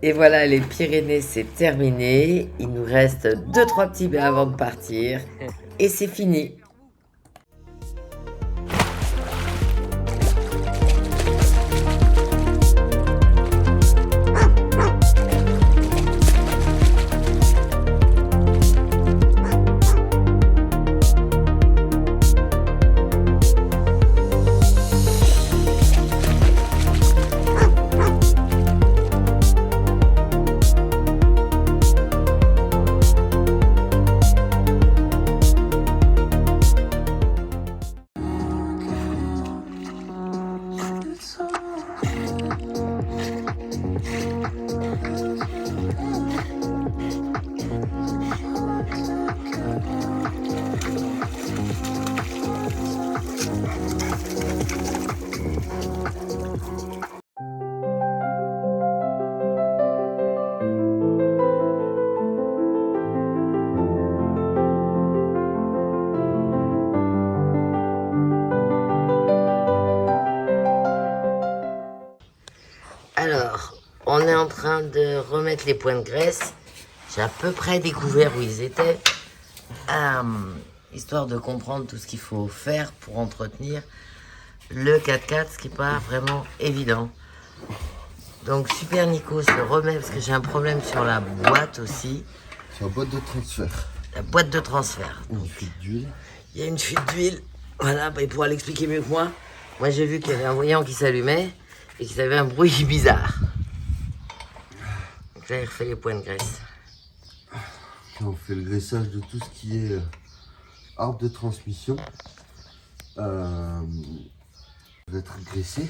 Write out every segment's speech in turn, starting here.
Et voilà, les Pyrénées, c'est terminé. Il nous reste 2-3 petits bains avant de partir. Et c'est fini. Alors, on est en train de remettre les points de graisse. J'ai à peu près découvert où ils étaient. Histoire de comprendre tout ce qu'il faut faire pour entretenir le 4x4, ce qui n'est pas vraiment évident. Donc super Nico se remet parce que j'ai un problème sur la boîte aussi. Sur la boîte de transfert. La boîte de transfert. Une fuite d'huile. Il y a une fuite d'huile. Voilà, il pourra l'expliquer mieux que moi. Moi j'ai vu qu'il y avait un voyant qui s'allumait et qu'il y avait un bruit bizarre. Donc là il refait les points de graisse. On fait le graissage de tout ce qui est arbre de transmission. Va être graissé.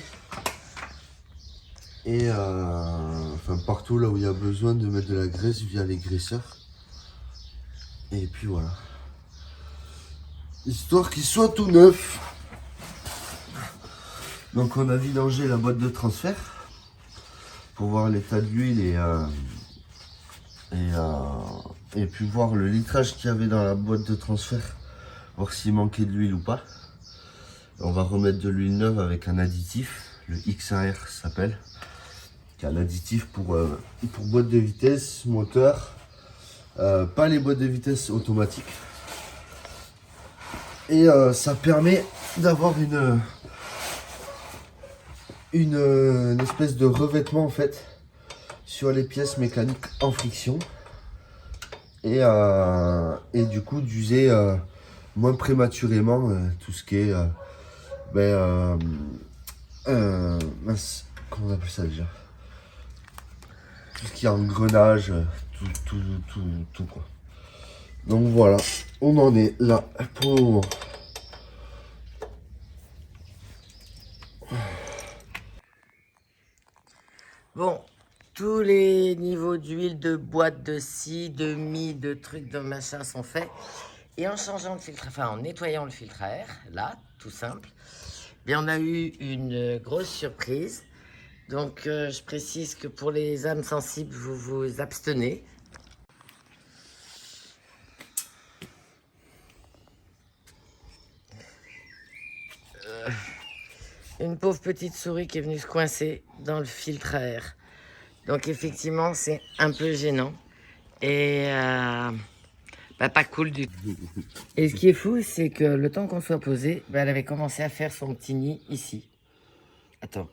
Et enfin partout là où il y a besoin de mettre de la graisse via les graisseurs. Et puis voilà. Histoire qu'il soit tout neuf. Donc on a vidangé la boîte de transfert pour voir l'état de l'huile et puis voir le litrage qu'il y avait dans la boîte de transfert, voir s'il manquait de l'huile ou pas. On va remettre de l'huile neuve avec un additif, le X1R s'appelle, qui est un additif pour boîte de vitesse, moteur, pas les boîtes de vitesse automatiques. Et ça permet d'avoir une espèce de revêtement en fait sur les pièces mécaniques en friction et du coup d'user moins prématurément tout ce qui est mince, comment on appelle ça déjà, tout ce qui est engrenage, tout quoi. Donc voilà, on en est là pour le moment. Bon, tous les niveaux d'huile, de boîte, de scie, de mie, de trucs, de machin sont faits. Et en changeant le filtre, enfin en nettoyant le filtre à air, là, tout simple, bien on a eu une grosse surprise. Donc je précise que pour les âmes sensibles, vous vous abstenez. Une pauvre petite souris qui est venue se coincer dans le filtre à air. Donc effectivement, c'est un peu gênant. Et pas cool du tout. Et ce qui est fou, c'est que le temps qu'on soit posé, elle avait commencé à faire son petit nid ici. Attends.